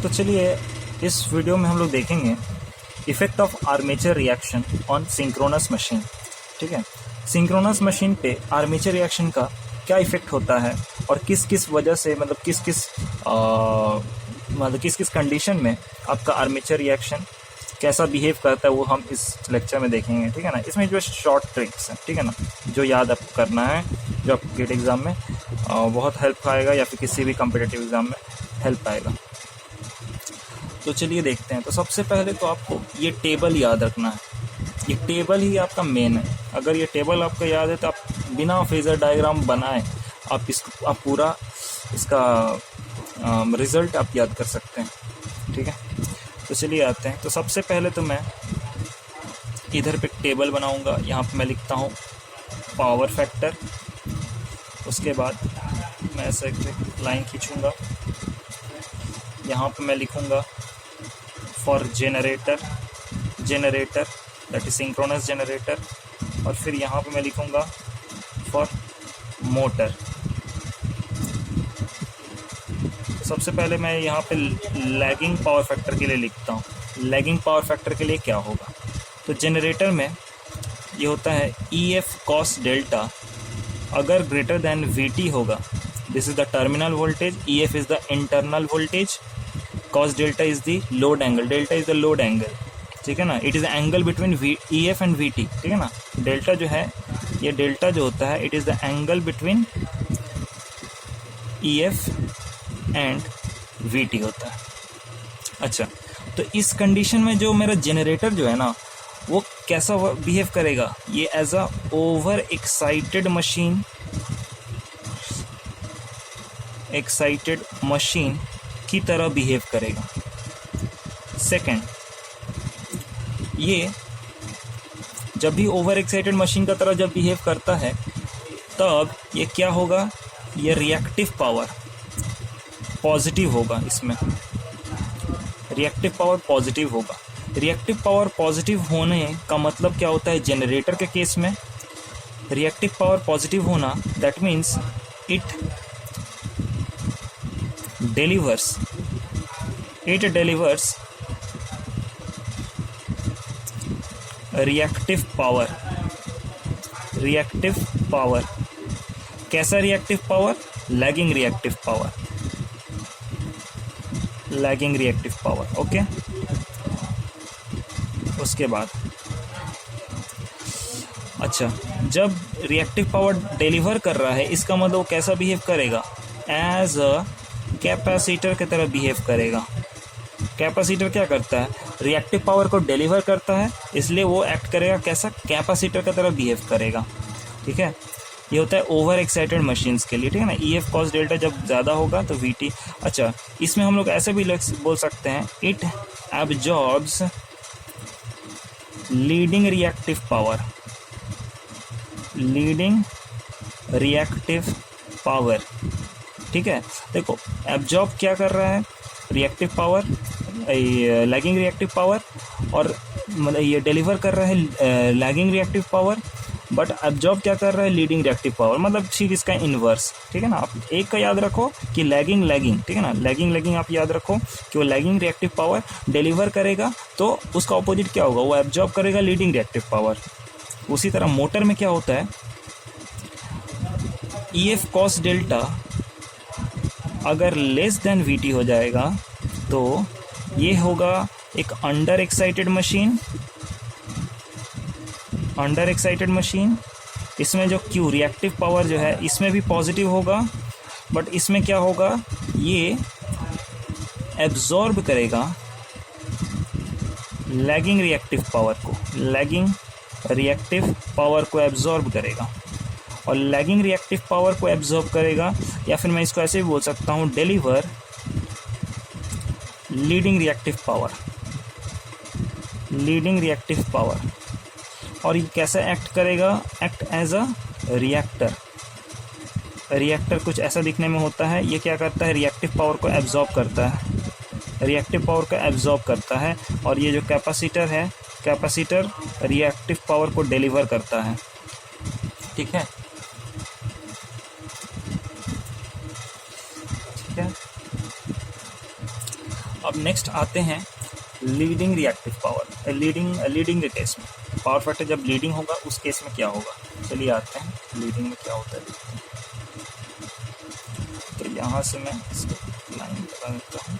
तो चलिए इस वीडियो में हम लोग देखेंगे effect of armature reaction on synchronous machine. ठीक है, सिंक्रोनस मशीन पे आर्मेचर रिएक्शन का क्या इफ़ेक्ट होता है और किस किस वजह से मतलब किस किस कंडीशन में आपका आर्मेचर रिएक्शन कैसा बिहेव करता है वो हम इस लेक्चर में देखेंगे। ठीक है ना, इसमें जो शॉर्ट ट्रिक्स हैं, ठीक है ना, जो याद आपको करना है, जो आपको गेट एग्ज़ाम में बहुत हेल्प आएगा या फिर किसी भी कम्पिटिटिव एग्ज़ाम में हेल्प आएगा। तो चलिए देखते हैं। तो सबसे पहले तो आपको ये टेबल याद रखना है, ये टेबल ही आपका मेन है। अगर ये टेबल आपको याद है तो आप बिना फेजर डायग्राम बनाए आप पूरा इसका रिज़ल्ट आप याद कर सकते हैं। ठीक है, तो चलिए आते हैं। तो सबसे पहले तो मैं इधर पे टेबल बनाऊंगा। यहाँ पे मैं लिखता हूँ पावर फैक्टर, उसके बाद मैं ऐसे एक लाइन खींचूँगा, यहाँ पे मैं लिखूँगा for generator that is synchronous generator, और फिर यहाँ पे मैं लिखूँगा फॉर मोटर। सबसे पहले मैं यहाँ पे लैगिंग पावर फैक्टर के लिए लिखता हूँ। लैगिंग पावर फैक्टर के लिए क्या होगा, तो जनरेटर में ये होता है EF cos डेल्टा अगर ग्रेटर देन VT होगा, this is the terminal voltage, EF is the internal voltage, cos delta is the load angle, delta is the load angle. ठीक है ना, it is angle between EF and VT। ठीक है ना, delta जो है, ये डेल्टा जो होता है it is the angle between EF and VT होता है। अच्छा, तो इस कंडीशन में जो मेरा जनरेटर जो है ना वो कैसा बिहेव करेगा, ये as a over excited machine की तरह बिहेव करेगा। सेकंड, ये जब भी ओवर एक्साइटेड मशीन का तरह जब बिहेव करता है तब ये क्या होगा, ये रिएक्टिव पावर पॉजिटिव होगा। इसमें रिएक्टिव पावर पॉजिटिव होगा। रिएक्टिव पावर पॉजिटिव होने का मतलब क्या होता है, जनरेटर के केस में रिएक्टिव पावर पॉजिटिव होना that means it delivers reactive power. कैसा reactive power, lagging reactive power. Okay, उसके बाद अच्छा, जब रिएक्टिव पावर डिलीवर कर रहा है इसका मतलब कैसा बिहेव करेगा, एज अ कैपेसिटर की तरह बिहेव करेगा। कैपेसिटर क्या करता है, रिएक्टिव पावर को डिलीवर करता है, इसलिए वो एक्ट करेगा कैसा, कैपेसिटर की तरह बिहेव करेगा। ठीक है, ये होता है ओवर एक्साइटेड मशीन्स के लिए। ठीक है ना, EF cos डेल्टा जब ज़्यादा होगा तो VT। अच्छा, इसमें हम लोग ऐसे भी बोल सकते हैं, it absorbs leading reactive power. ठीक है, देखो एब्जॉर्ब क्या कर रहा है, reactive power, lagging reactive power, और मतलब ये डिलीवर कर रहा है lagging reactive power, but absorb क्या कर रहा है, लीडिंग रिएक्टिव पावर, मतलब ठीक इसका इन्वर्स। ठीक है ना, आप एक का याद रखो कि लैगिंग। ठीक है ना, लैगिंग आप याद रखो कि वो लैगिंग रिएक्टिव पावर डिलीवर करेगा, तो उसका ऑपोजिट क्या होगा, वो एब्जॉर्ब करेगा लीडिंग रिएक्टिव पावर। उसी तरह मोटर में क्या होता है, EF cos डेल्टा अगर लेस देन VT हो जाएगा तो ये होगा एक अंडर एक्साइटेड मशीन। इसमें जो Q रिएक्टिव पावर जो है इसमें भी पॉजिटिव होगा, बट इसमें क्या होगा, ये एब्जॉर्ब करेगा लैगिंग रिएक्टिव पावर को एब्जॉर्ब करेगा, और लैगिंग रिएक्टिव पावर को एब्जॉर्ब करेगा, या फिर मैं इसको ऐसे भी बोल सकता हूँ, डिलीवर लीडिंग रिएक्टिव पावर। और ये कैसे एक्ट करेगा, एक्ट एज अ रिएक्टर कुछ ऐसा दिखने में होता है। ये क्या करता है, रिएक्टिव पावर को एब्जॉर्ब करता है, और ये जो कैपेसिटर है, कैपेसिटर रिएक्टिव पावर को डिलीवर करता है। ठीक है, अब नेक्स्ट आते हैं लीडिंग रिएक्टिव पावर। लीडिंग के केस में पावर फैक्टर जब लीडिंग होगा उस केस में क्या होगा, चलिए आते हैं लीडिंग में क्या होता है देखते हैं। तो यहाँ से मैं इसको लाइन लगा देता हूँ।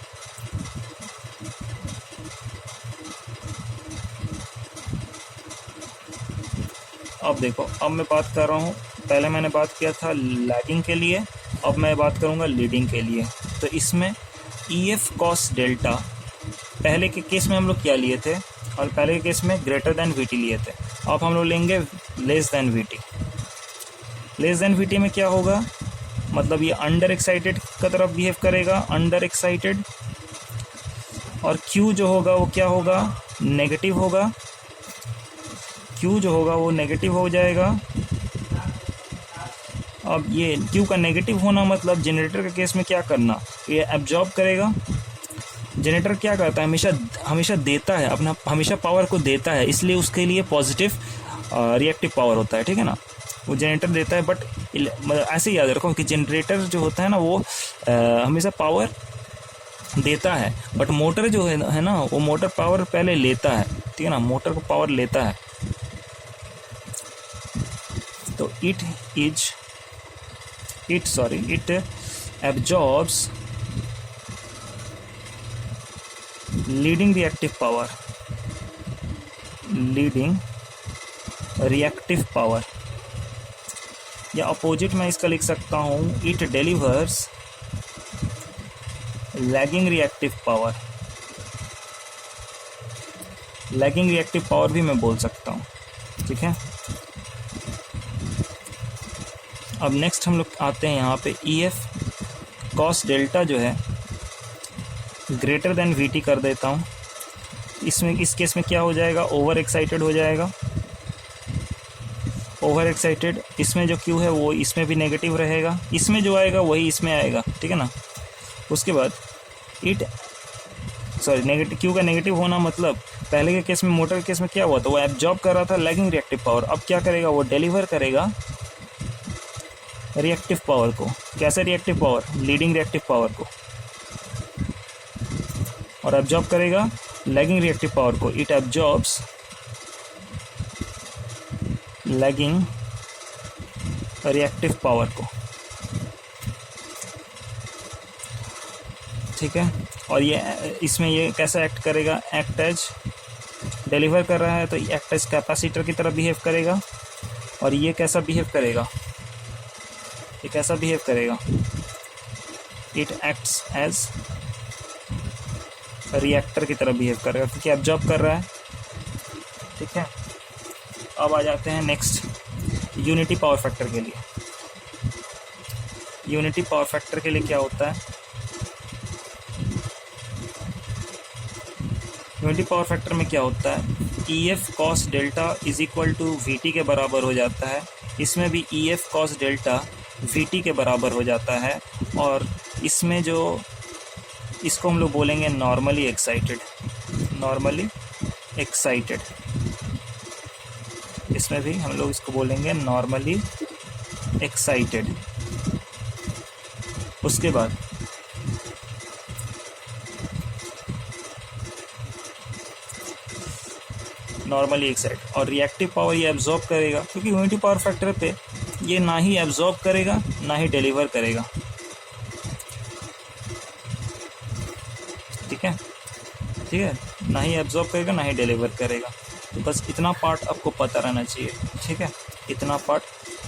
अब देखो, अब मैं बात कर रहा हूँ, पहले मैंने बात किया था लैगिंग के लिए, अब मैं बात करूँगा लीडिंग के लिए। तो इसमें EF cos डेल्टा, पहले के केस में हम लोग क्या लिए थे, और पहले के केस में ग्रेटर देन VT लिए थे। अब हम लोग लेंगे less than VT। Less than VT में क्या होगा, मतलब ये अंडर एक्साइटेड का तरफ बिहेव करेगा, अंडर एक्साइटेड, और Q जो होगा वो क्या होगा, नेगेटिव होगा। Q जो होगा वो नेगेटिव हो जाएगा। अब ये Q का नेगेटिव होना मतलब जनरेटर के केस में क्या करना, ये एब्जॉर्ब करेगा। जनरेटर क्या करता है, हमेशा देता है अपना, हमेशा पावर को देता है, इसलिए उसके लिए पॉजिटिव रिएक्टिव पावर होता है, ठीक है ना। वो जनरेटर देता है, बट ऐसे ही याद रखो कि जनरेटर जो होता है ना वो हमेशा पावर देता है, बट मोटर जो है ना वो मोटर पावर पहले लेता है, ठीक है ना, मोटर को पावर लेता है। तो it absorbs leading reactive power, या अपोजिट मैं इसका लिख सकता हूँ, it delivers lagging reactive power। lagging reactive power भी मैं बोल सकता हूँ, ठीक है। अब नेक्स्ट हम लोग आते हैं यहाँ पे EF cos डेल्टा जो है ग्रेटर देन VT कर देता हूँ। इसमें इस केस में क्या हो जाएगा, ओवर एक्साइटेड हो जाएगा। ओवर एक्साइटेड, इसमें जो Q है वो इसमें भी नेगेटिव रहेगा, इसमें जो आएगा वही इसमें आएगा, ठीक है ना। उसके बाद नेगेटिव Q का नेगेटिव होना मतलब पहले के केस में, मोटर के केस में क्या हुआ था, वो एब्जॉर्ब कर रहा था लैगिंग रिएक्टिव पावर। अब क्या करेगा, वो डिलीवर करेगा रिएक्टिव पावर को। कैसे reactive power, leading reactive power को, और एब्जॉर्ब करेगा लैगिंग रिएक्टिव पावर को। It absorbs lagging reactive power को, ठीक है। और ये इसमें ये कैसा एक्ट करेगा, एक्ट एज, डिलीवर कर रहा है तो एक्ट एज कैपेसिटर की तरह बिहेव करेगा। और ये कैसा बिहेव करेगा, ये कैसा बिहेव करेगा, इट एक्ट्स एज रिएक्टर की तरह बिहेव करेगा, क्योंकि एब्जॉर्ब कर रहा है, ठीक है। अब आ जाते हैं नेक्स्ट यूनिटी पावर फैक्टर के लिए। यूनिटी पावर फैक्टर के लिए क्या होता है, यूनिटी पावर फैक्टर में क्या होता है, EF cos delta is equal to VT के बराबर हो जाता है। इसमें भी EF cos डेल्टा VT के बराबर हो जाता है। और इसमें जो, इसको हम लोग बोलेंगे नॉर्मली एक्साइटेड, नॉर्मली एक्साइटेड, इसमें भी हम लोग इसको बोलेंगे नॉर्मली एक्साइटेड। उसके बाद नॉर्मली एक्साइटेड, और रिएक्टिव पावर ये एब्जॉर्ब करेगा, क्योंकि यूनिटी पावर फैक्टर पे ये ना ही एब्जॉर्ब करेगा ना ही डिलीवर करेगा, ठीक है, ठीक है, ना ही एब्जॉर्ब करेगा ना ही डिलीवर करेगा। तो बस इतना पार्ट आपको पता रहना चाहिए, ठीक है, इतना पार्ट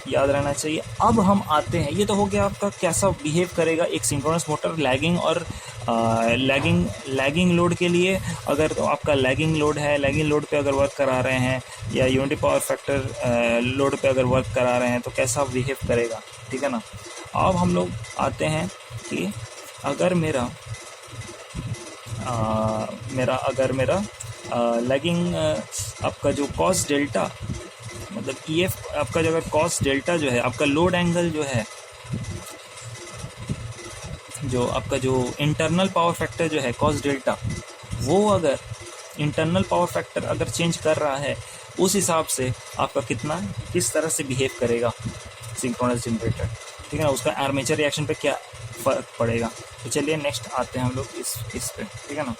याद रहना चाहिए। अब हम आते हैं, ये तो हो गया आपका कैसा बिहेव करेगा एक सिंक्रोनस मोटर लैगिंग और लैगिंग लोड के लिए। अगर तो आपका लैगिंग लोड है, लैगिंग लोड पे अगर वर्क करा रहे हैं, या यूनिटी पावर फैक्टर लोड पे अगर वर्क करा रहे हैं तो कैसा बिहेव करेगा, ठीक है ना। अब हम लोग आते हैं कि अगर मेरा लैगिंग आपका जो कॉस डेल्टा, मतलब EF आपका जो अगर कॉस डेल्टा जो है, आपका लोड एंगल जो है, जो आपका जो इंटरनल पावर फैक्टर जो है कॉस डेल्टा, वो अगर इंटरनल पावर फैक्टर अगर चेंज कर रहा है, उस हिसाब से आपका किस तरह से बिहेव करेगा सिंक्रोनस जनरेटर, ठीक है ना। उसका आर्मेचर रिएक्शन पे क्या फ़र्क पड़ेगा। तो चलिए नेक्स्ट आते हैं हम लोग इस पे, ठीक है ना।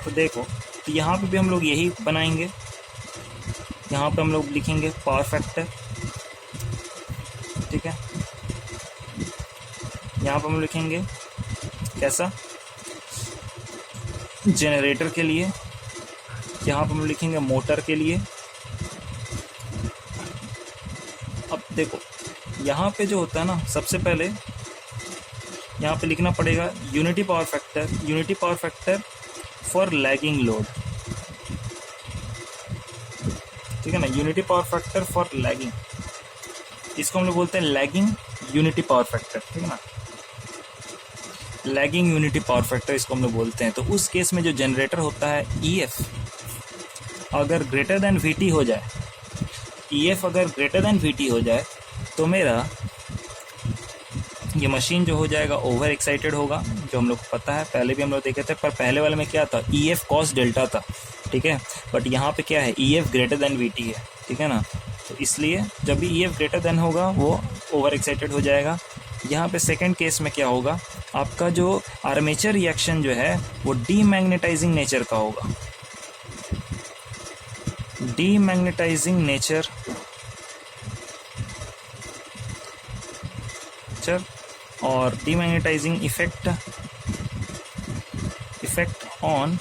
तो देखो, तो यहाँ पे भी हम लोग यही बनाएंगे। यहाँ पे हम लोग लिखेंगे पावर फैक्टर, ठीक है। यहाँ पे हम लिखेंगे कैसा, जनरेटर के लिए। यहाँ पे हम लिखेंगे मोटर के लिए। अब देखो यहाँ पे जो होता है ना, सबसे पहले यहाँ पे लिखना पड़ेगा unity power factor for lagging load, ठीक है ना। Unity power factor for lagging, इसको हम लोग बोलते हैं लैगिंग यूनिटी पावर फैक्टर, ठीक है ना। लैगिंग यूनिटी पावर फैक्टर इसको हम लोग बोलते हैं। तो उस केस में जो जनरेटर होता है EF अगर ग्रेटर देन VT हो जाए, EF अगर ग्रेटर देन VT हो जाए, तो मेरा ये मशीन जो हो जाएगा ओवर एक्साइटेड होगा, जो हम लोग को पता है, पहले भी हम लोग देखे थे। पर पहले वाले में क्या था, EF कॉस डेल्टा था, ठीक है। बट यहाँ पे क्या है, EF ग्रेटर देन VT है, ठीक है ना। तो इसलिए जब भी EF ग्रेटर देन होगा वो ओवर एक्साइटेड हो जाएगा। यहाँ पे सेकंड केस में क्या होगा, आपका जो आर्मेचर रिएक्शन जो है वो डीमैग्नेटाइजिंग नेचर का होगा। डीमैग्नेटाइजिंग नेचर और demagnetising effect on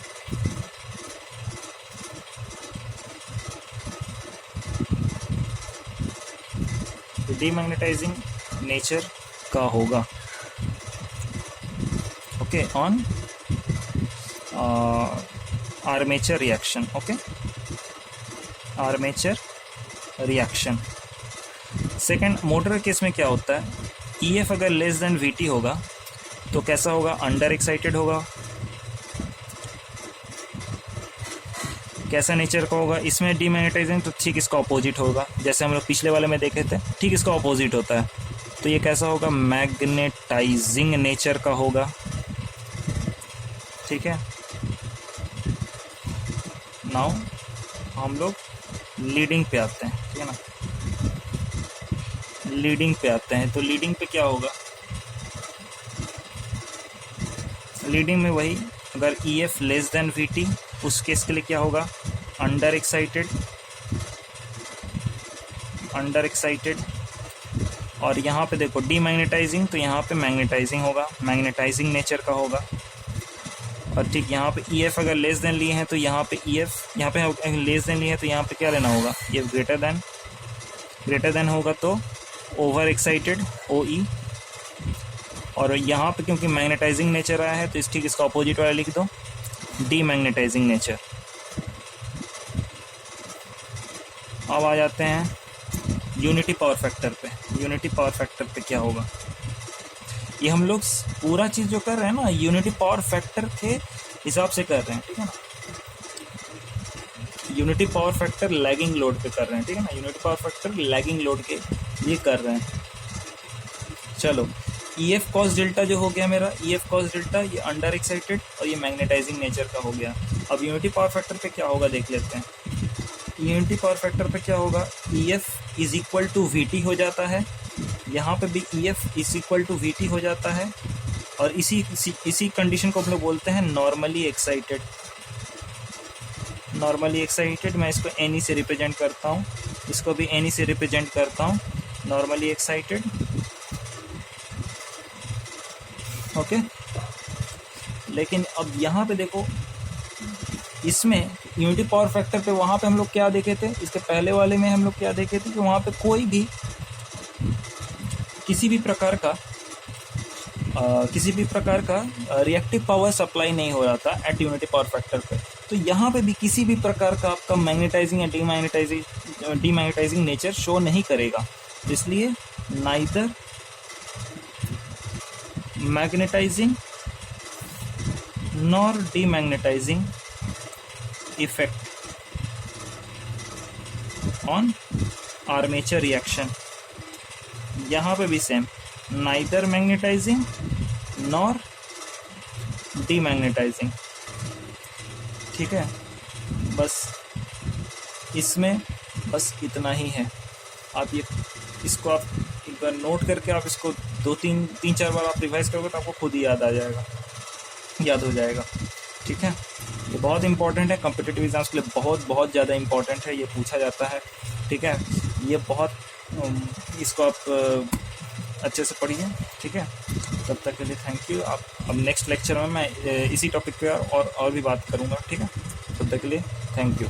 demagnetising nature का होगा, okay, on armature reaction, okay, armature reaction. Second, motor case में क्या होता है, EF अगर लेस देन VT होगा तो कैसा होगा, अंडर एक्साइटेड होगा। कैसा नेचर का होगा, इसमें डीमैग्नेटाइजिंग, तो ठीक इसका ऑपोजिट होगा, जैसे हम लोग पिछले वाले में देखे थे, ठीक इसका ऑपोजिट होता है। तो ये कैसा होगा, मैग्नेटाइजिंग नेचर का होगा, ठीक है। नाउ हम लोग लीडिंग पे आते हैं, ठीक है ना। लीडिंग पे आते हैं, तो लीडिंग पे क्या होगा, लीडिंग में वही, अगर EF लेस देन VT, उस केस के लिए क्या होगा, अंडर एक्साइटेड। और यहाँ पे देखो डीमैग्नेटाइजिंग, तो यहाँ पे मैग्नेटाइजिंग होगा, मैग्नेटाइजिंग नेचर का होगा। और ठीक यहाँ पे EF अगर लेस देन लिए हैं तो यहाँ पे EF, यहाँ पे लेस देन लिए हैं तो यहाँ पे क्या लेना होगा, EF ग्रेटर देन होगा तो ओवर एक्साइटेड OE। और यहाँ पे क्योंकि मैग्नेटाइजिंग नेचर आया है तो इस ठीक इसका अपोजिट वाला लिख दो, डीमैग्नेटाइजिंग नेचर। अब आ जाते हैं यूनिटी पावर फैक्टर पे। यूनिटी पावर फैक्टर पे क्या होगा, ये हम लोग पूरा चीज़ जो कर रहे हैं ना यूनिटी पावर फैक्टर के हिसाब से कर रहे हैं, ठीक है ना। Unity power factor lagging load पे कर रहे हैं, ठीक है ना। Unity power factor lagging load के ये कर रहे हैं। चलो, EF कॉस डेल्टा जो हो गया मेरा, EF कॉस डेल्टा, ये अंडर एक्साइटेड और ये मैग्नेटाइजिंग नेचर का हो गया। अब यूनिटी पावर फैक्टर पे क्या होगा देख लेते हैं। यूनिटी पावर फैक्टर पे क्या होगा, EF is equal to VT हो जाता है, यहाँ पे भी EF is equal to VT हो जाता है। और इसी कंडीशन को हम लोग बोलते हैं नॉर्मली एक्साइटेड। नॉर्मली एक्साइटेड, मैं इसको NE से रिप्रेजेंट करता हूँ, इसको भी NE से रिप्रेजेंट करता हूँ, नॉर्मली एक्साइटेड, ओके। लेकिन अब यहाँ पे देखो, इसमें यूनिटी पावर फैक्टर पे वहाँ पे हम लोग क्या देखे थे, इसके पहले वाले में हम लोग क्या देखे थे कि वहाँ पे कोई भी किसी भी प्रकार का रिएक्टिव पावर सप्लाई नहीं हो रहा था एट यूनिटी पावर फैक्टर पे। तो यहाँ पे भी किसी भी प्रकार का आपका मैग्नेटाइजिंग या डीमैग्नेटाइजिंग नेचर शो नहीं करेगा। इसलिए neither magnetising nor demagnetising effect on armature reaction. यहाँ पे भी same, neither magnetising nor demagnetising, ठीक है। बस इसमें बस इतना ही है। आप ये इसको आप एक बार नोट करके आप इसको 2-3 बार आप रिवाइज करोगे तो आपको खुद ही याद हो जाएगा। ठीक है, ये बहुत इंपॉर्टेंट है, कॉम्पिटिटिव एग्जाम्स के लिए बहुत ज़्यादा इंपॉर्टेंट है, ये पूछा जाता है। ठीक है, ये बहुत इसको आप अच्छे से पढ़िए। ठीक है, तब तक के लिए थैंक यू। आप अब नेक्स्ट लेक्चर में मैं इसी टॉपिक पे और भी बात करूँगा। ठीक है, तब तक के लिए थैंक यू।